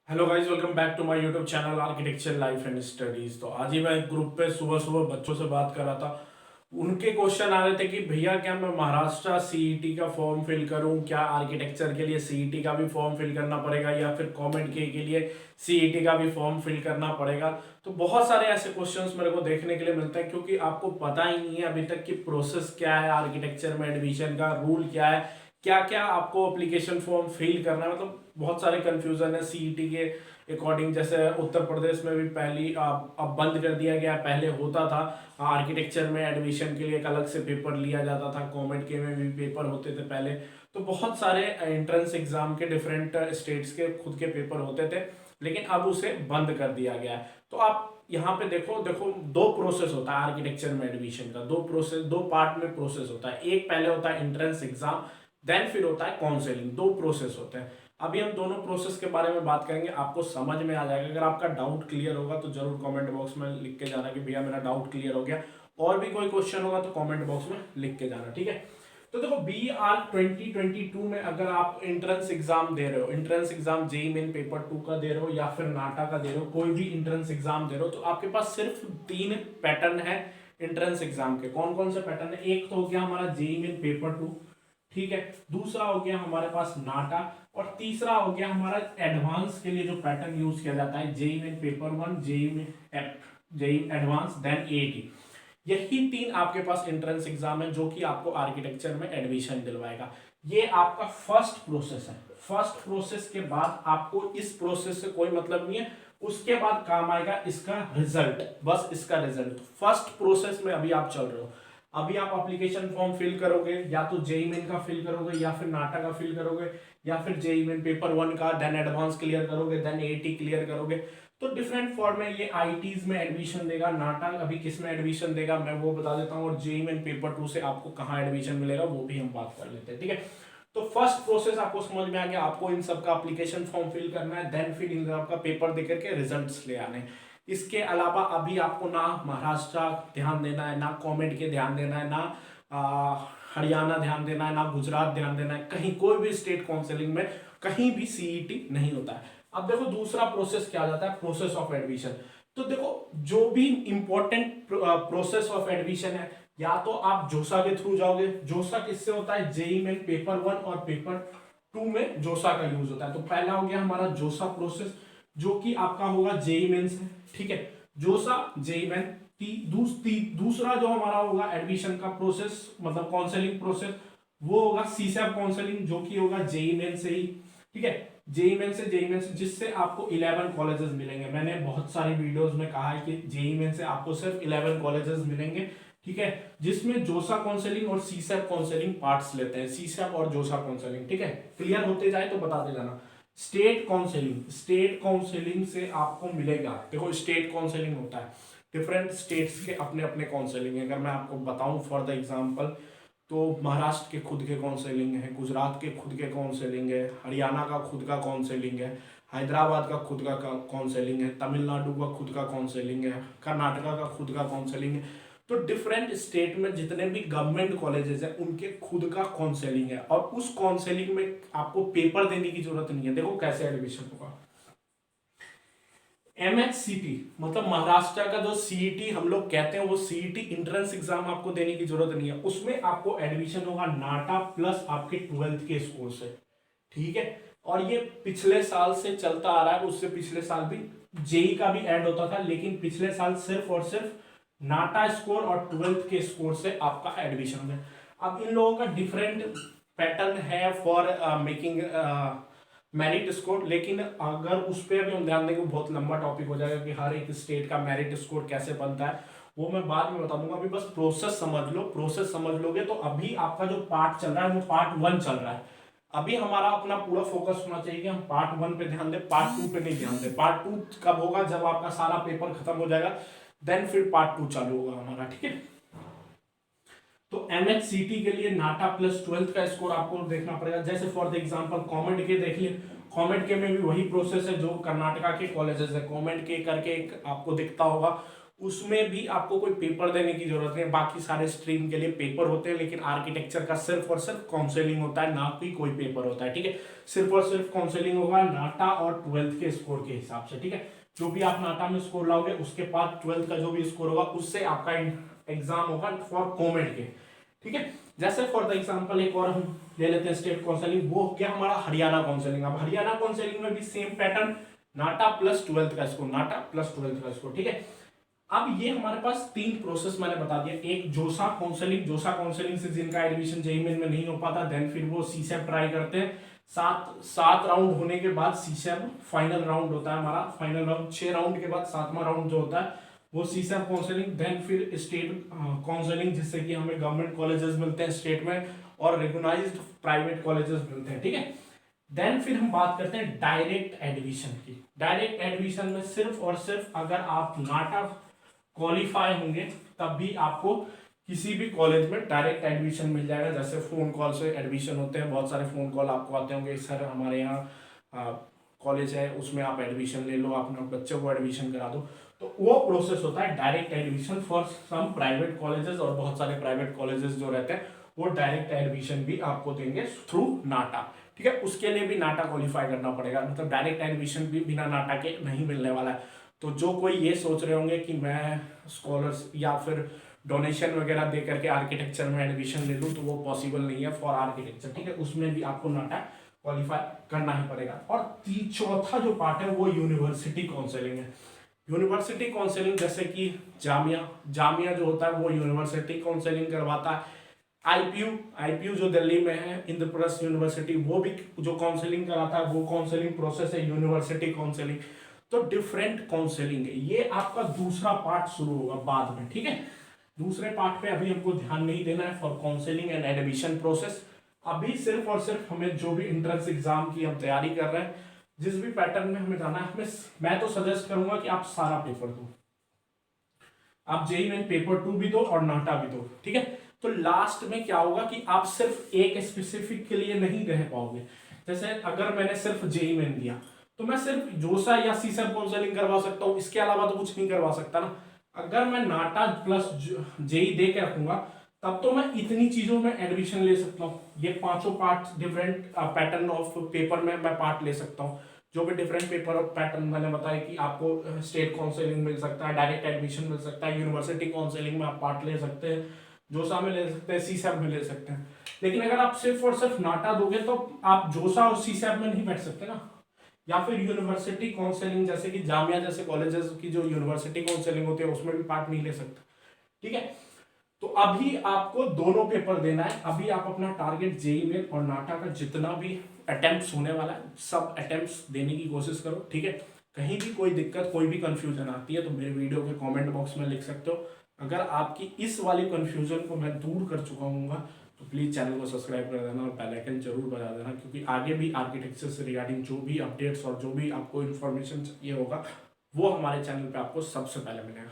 Hello guys, welcome back to my YouTube channel architecture life and studies. तो आज ही मैं एक ग्रुप पे सुबह सुबह बच्चों से बात कर रहा था। उनके क्वेश्चन आ रहे थे कि भैया क्या मैं महाराष्ट्र सीईटी का फॉर्म फिल करूं, क्या आर्किटेक्चर के लिए सीईटी का भी फॉर्म फिल करना पड़ेगा या फिर कॉमेंट के लिए सीईटी का भी फॉर्म फिल करना पड़ेगा। तो बहुत सारे ऐसे क्वेश्चंस मेरे को देखने के लिए मिलते हैं, क्योंकि आपको पता ही नहीं है अभी तक कि प्रोसेस क्या है आर्किटेक्चर में एडमिशन का, रूल क्या है, क्या क्या आपको एप्लीकेशन फॉर्म फिल करना है। मतलब बहुत सारे कंफ्यूजन है सीईटी के अकॉर्डिंग। जैसे उत्तर प्रदेश में भी पहली अब बंद कर दिया गया, पहले होता था आर्किटेक्चर में एडमिशन के लिए एक अलग से पेपर लिया जाता था, कॉमेंट के में भी पेपर होते थे पहले। तो बहुत सारे एंट्रेंस एग्जाम के डिफरेंट स्टेट्स के खुद के पेपर होते थे, लेकिन अब उसे बंद कर दिया गया है। तो आप यहाँ पे देखो देखो दो प्रोसेस होता है आर्किटेक्चर में एडमिशन का, दो प्रोसेस, दो पार्ट में प्रोसेस होता है। एक पहले होता है एंट्रेंस एग्जाम, देन फिर होता है काउंसलिंग। दो प्रोसेस होते हैं। अभी हम दोनों प्रोसेस के बारे में बात करेंगे, आपको समझ में आ जाएगा। अगर आपका डाउट क्लियर होगा तो जरूर कमेंट बॉक्स में लिख के जाना कि भैया मेरा डाउट क्लियर हो गया। और भी कोई क्वेश्चन होगा तो कमेंट बॉक्स में लिख के जाना, ठीक है। तो देखो बी आर 2022 में अगर आप एंट्रेंस एग्जाम दे रहे हो, entrance exam JEE main paper 2 का दे रहे हो या फिर नाटा का दे रहे हो, कोई भी एंट्रेंस एग्जाम दे रहे हो, तो आपके पास सिर्फ 3 पैटर्न है एंट्रेंस एग्जाम के। कौन कौन से पैटर्न है? एक तो हो गया हमारा जेई मेन पेपर 2, ठीक है। दूसरा हो गया हमारे पास नाटा, और तीसरा हो गया हमारा एडवांस के लिए जो पैटर्न यूज किया जाता है, जेई मेन पेपर 1, जेई में जेई एडवांस, देन एटी। यही 3 आपके पास एंट्रेंस एग्जाम है जो कि आपको आर्किटेक्चर में एडमिशन दिलवाएगा। ये आपका फर्स्ट प्रोसेस है। फर्स्ट प्रोसेस के बाद आपको इस प्रोसेस से कोई मतलब नहीं है, उसके बाद काम आएगा इसका रिजल्ट, बस इसका रिजल्ट। फर्स्ट प्रोसेस में अभी आप चल रहे हो। अभी आप एप्लीकेशन फॉर्म फिल करोगे, या तो जेई मेन का फिल करोगे या फिर नाटा का फिल करोगे, या फिर जेई मेन पेपर 1 का, देन एडवांस क्लियर करोगे, देन एटी क्लियर करोगे। तो डिफरेंट फॉर्म में ये आईटीज में एडमिशन देगा, नाटा अभी किस में एडमिशन देगा मैं वो बता देता हूँ, और जेई मेन पेपर 2 से आपको कहाँ एडमिशन मिलेगा वो भी हम बात कर लेते हैं, ठीक है। तो फर्स्ट प्रोसेस आपको समझ में आ गया, आपको इन सब का एप्लीकेशन फॉर्म फिल करना है, देन फिर इन सबका पेपर दे करके रिजल्ट्स ले आने हैं। इसके अलावा अभी आपको ना महाराष्ट्र ध्यान देना है, ना कॉमेंट के ध्यान देना है, ना हरियाणा ध्यान देना है, ना गुजरात ध्यान देना है। कहीं कोई भी स्टेट काउंसिलिंग में कहीं भी सीईटी नहीं होता है। अब देखो दूसरा प्रोसेस क्या जाता है, प्रोसेस ऑफ एडमिशन। तो देखो जो भी इंपॉर्टेंट प्रोसेस ऑफ एडमिशन है, या तो आप जोसा के थ्रू जाओगे। जोसा किससे होता है? जेई मेन पेपर 1 और पेपर 2 में जोसा का यूज होता है। तो पहला हो गया हमारा जोसा प्रोसेस, जो कि आपका होगा जेई मेन से, ठीक है। जोसा जेई मेन। दूसरा जो हमारा होगा एडमिशन का प्रोसेस, मतलब काउंसलिंग प्रोसेस, वो होगा सीसैप काउंसलिंग, जो कि होगा जेई मेन से ही, ठीक है। जेई मेन से जिससे आपको 11 कॉलेजेस मिलेंगे। मैंने बहुत सारी वीडियोस में कहा है कि जेई मेन से आपको सिर्फ 11 कॉलेजेस मिलेंगे, ठीक है, जिसमें जोसा काउंसलिंग और सीसैप काउंसलिंग पार्ट्स लेते हैं, सीसैप और जोसा काउंसलिंग, ठीक है। क्लियर होते जाए तो बताते जाना। स्टेट काउंसलिंग से आपको मिलेगा, देखो स्टेट काउंसलिंग होता है, डिफरेंट स्टेट्स के अपने अपने काउंसलिंग है। अगर मैं आपको बताऊं फॉर द एग्जांपल, तो महाराष्ट्र के खुद के काउंसलिंग है, गुजरात के खुद के काउंसलिंग है, हरियाणा का खुद का काउंसलिंग है, हैदराबाद का खुद का काउंसलिंग है, तमिलनाडु का खुद का काउंसलिंग है, कर्नाटका का खुद का काउंसलिंग है। तो डिफरेंट स्टेट में जितने भी गवर्नमेंट कॉलेजेस हैं उनके खुद का काउंसलिंग है, और उस काउंसलिंग में आपको पेपर देने की जरूरत नहीं है। देखो कैसे एडमिशन होगा। एमएचसीटी मतलब महाराष्ट्र का जो सीईटी हम लोग कहते हैं, वो सीईटी इंट्रेंस एग्जाम आपको देने की जरूरत नहीं है। उसमें आपको एडमिशन होगा नाटा प्लस आपके 12th के स्कोर से, ठीक है। और ये पिछले साल से चलता आ रहा है, उससे पिछले साल भी जेई का भी ऐड होता था, लेकिन पिछले साल सिर्फ और सिर्फ नाटा स्कोर और 12th के स्कोर से आपका एडमिशन है। अब इन लोगों का डिफरेंट पैटर्न है फॉर मेकिंग मेरिट स्कोर, लेकिन अगर उस पर अभी हम ध्यान देंगे बहुत लंबा टॉपिक हो जाएगा कि हर एक स्टेट का मेरिट स्कोर कैसे बनता है, वो मैं बाद में बता दूंगा। अभी बस प्रोसेस समझ लो, प्रोसेस समझ लोगे तो अभी आपका जो पार्ट चल रहा है वो पार्ट 1 चल रहा है। अभी हमारा अपना पूरा फोकस होना चाहिए कि हम पार्ट 1 पे ध्यान दें, पार्ट 2 पे नहीं ध्यान दें। पार्ट 2 कब होगा? जब आपका सारा पेपर खत्म हो जाएगा, देन फिर पार्ट 2 चालू होगा हमारा, ठीक है। तो एमएचसीटी के लिए नाटा प्लस 12th का स्कोर आपको देखना पड़ेगा। जैसे फॉर द एग्जांपल कॉमेंट के देख लिए, कॉमेंट के में भी वही प्रोसेस है जो कर्नाटका के कॉलेजेस है। कॉमेंट के करके एक आपको दिखता होगा, उसमें भी आपको कोई पेपर देने की जरूरत नहीं है। बाकी सारे स्ट्रीम के लिए पेपर होते हैं, लेकिन आर्किटेक्चर का सिर्फ और सिर्फ काउंसलिंग होता है, ना कि कोई पेपर होता है। ठीक है, सिर्फ और सिर्फ काउंसलिंग होगा नाटा और 12th के स्कोर के हिसाब से। ठीक है, जो भी आप नाटा में स्कोर लाओगे उसके बाद 12th का जो भी स्कोर होगा उससे आपका एग्जाम होगा फॉर कॉमेड के। ठीक है, जैसे फॉर द एग्जांपल एक और हम ले लेते हैं स्टेट काउंसलिंग, वो हो गया हमारा हरियाणा काउंसलिंग। अब हरियाणा काउंसलिंग में भी सेम पैटर्न, नाटा प्लस 12th का स्कोर, नाटा प्लस 12th का स्कोर। ठीक है, अब ये हमारे पास 3 प्रोसेस मैंने बता दिया। एक जोसा काउंसलिंग, जोसा काउंसलिंग से जिनका एडमिशन जेईई मेन में नहीं हो पाता, देन फिर वो सीसेट ट्राई करते हैं। सात राउंड होने के बाद सीसेट फाइनल राउंड होता है हमारा, फाइनल राउंड 6 राउंड के बाद 7वां राउंड जो होता है वो सीसेट काउंसलिंग। देन फिर स्टेट काउंसलिंग, जिससे कि हमें गवर्नमेंट कॉलेजेस मिलते हैं स्टेट में और रिकॉग्नाइज्ड प्राइवेट कॉलेजेस मिलते हैं। ठीक है, देन फिर हम बात करते हैं डायरेक्ट एडमिशन की। डायरेक्ट एडमिशन में सिर्फ और सिर्फ अगर आप नाटा क्वालिफाई होंगे तब भी आपको किसी भी कॉलेज में डायरेक्ट एडमिशन मिल जाएगा। जैसे फोन कॉल से एडमिशन होते हैं, बहुत सारे फोन कॉल आपको आते होंगे, सर हमारे यहाँ कॉलेज है उसमें आप एडमिशन ले लो, अपने बच्चों को एडमिशन करा दो। तो वो प्रोसेस होता है direct admission for some private colleges, और बहुत सारे प्राइवेट कॉलेजेस जो रहते हैं वो डायरेक्ट एडमिशन भी आपको देंगे थ्रू नाटा। ठीक है, उसके लिए भी नाटा क्वालिफाई करना पड़ेगा, मतलब डायरेक्ट एडमिशन भी बिना नाटा के नहीं मिलने वाला है। तो जो कोई ये सोच रहे होंगे कि मैं स्कॉलर्स या फिर डोनेशन वगैरह दे करके आर्किटेक्चर में एडमिशन ले लूँ, तो वो पॉसिबल नहीं है फॉर आर्किटेक्चर। ठीक है, उसमें भी आपको नाटा क्वालिफाई करना ही पड़ेगा। और चौथा जो पार्ट है वो यूनिवर्सिटी काउंसलिंग है। यूनिवर्सिटी काउंसलिंग जैसे कि जामिया जो होता है वो यूनिवर्सिटी काउंसलिंग करवाता है। आईपीयू जो दिल्ली में है, इंद्रप्रस्थ यूनिवर्सिटी, वो भी जो काउंसलिंग कराता है, वो काउंसलिंग प्रोसेस है यूनिवर्सिटी काउंसलिंग। तो डिफरेंट काउंसलिंग है, ये आपका दूसरा पार्ट शुरू होगा बाद में। ठीक है, दूसरे पार्ट पे अभी हमको ध्यान नहीं देना है for counselling and admission process. अभी सिर्फ और सिर्फ हमें जो भी एंट्रेंस एग्जाम की हम तैयारी कर रहे हैं, जिस भी पैटर्न में हमें जाना है, मैं तो सजेस्ट करूंगा कि आप सारा पेपर दो। आप जेईई मेन पेपर 2 भी दो और नाटा भी दो। ठीक है, तो लास्ट में क्या होगा कि आप सिर्फ एक स्पेसिफिक के लिए नहीं रह पाओगे। जैसे अगर मैंने सिर्फ जेईई मेन दिया तो मैं सिर्फ जोसा या सीसेट काउंसलिंग करवा सकता हूँ, इसके अलावा तो कुछ नहीं करवा सकता ना। अगर मैं नाटा प्लस जेईई दे के रखूंगा तब तो मैं इतनी चीजों में एडमिशन ले सकता हूँ। ये 5 part different pattern of paper में मैं पार्ट ले सकता हूँ। जो भी डिफरेंट पेपर ऑफ पैटर्न मैंने बताया कि आपको स्टेट काउंसलिंग मिल सकता है, डायरेक्ट एडमिशन मिल सकता है, यूनिवर्सिटी काउंसलिंग में आप पार्ट ले सकते हैं, जोसा में ले सकते हैं, सीसैप में ले सकते हैं। लेकिन अगर आप सिर्फ और सिर्फ नाटा दोगे तो आप जोसा और सीसैप में नहीं बैठ सकते ना। या फिर यूनिवर्सिटी काउंसलिंग जैसे कि जामिया जैसे कॉलेजेस की जो यूनिवर्सिटी काउंसलिंग होती है उसमें भी पार्ट नहीं ले सकते। ठीक है, तो अभी आपको दोनों पेपर देना है। अभी आप अपना टारगेट जेईई मेन और नाटा का जितना भी अटेम्प्ट्स होने वाला है सब अटेम्प्ट्स देने की कोशिश करो। ठीक है, कहीं भी कोई दिक्कत कोई भी कंफ्यूजन आती है तो मेरे वीडियो के कमेंट बॉक्स में लिख सकते हो। अगर आपकी इस वाली कंफ्यूजन को मैं दूर कर चुका हूँ तो प्लीज़ चैनल को सब्सक्राइब कर देना और बेल आइकन जरूर बजा देना, क्योंकि आगे भी आर्किटेक्चर से रिगार्डिंग जो भी अपडेट्स और जो भी आपको इन्फॉर्मेशन चाहिए होगा वो हमारे चैनल पे आपको सबसे पहले मिलेगा।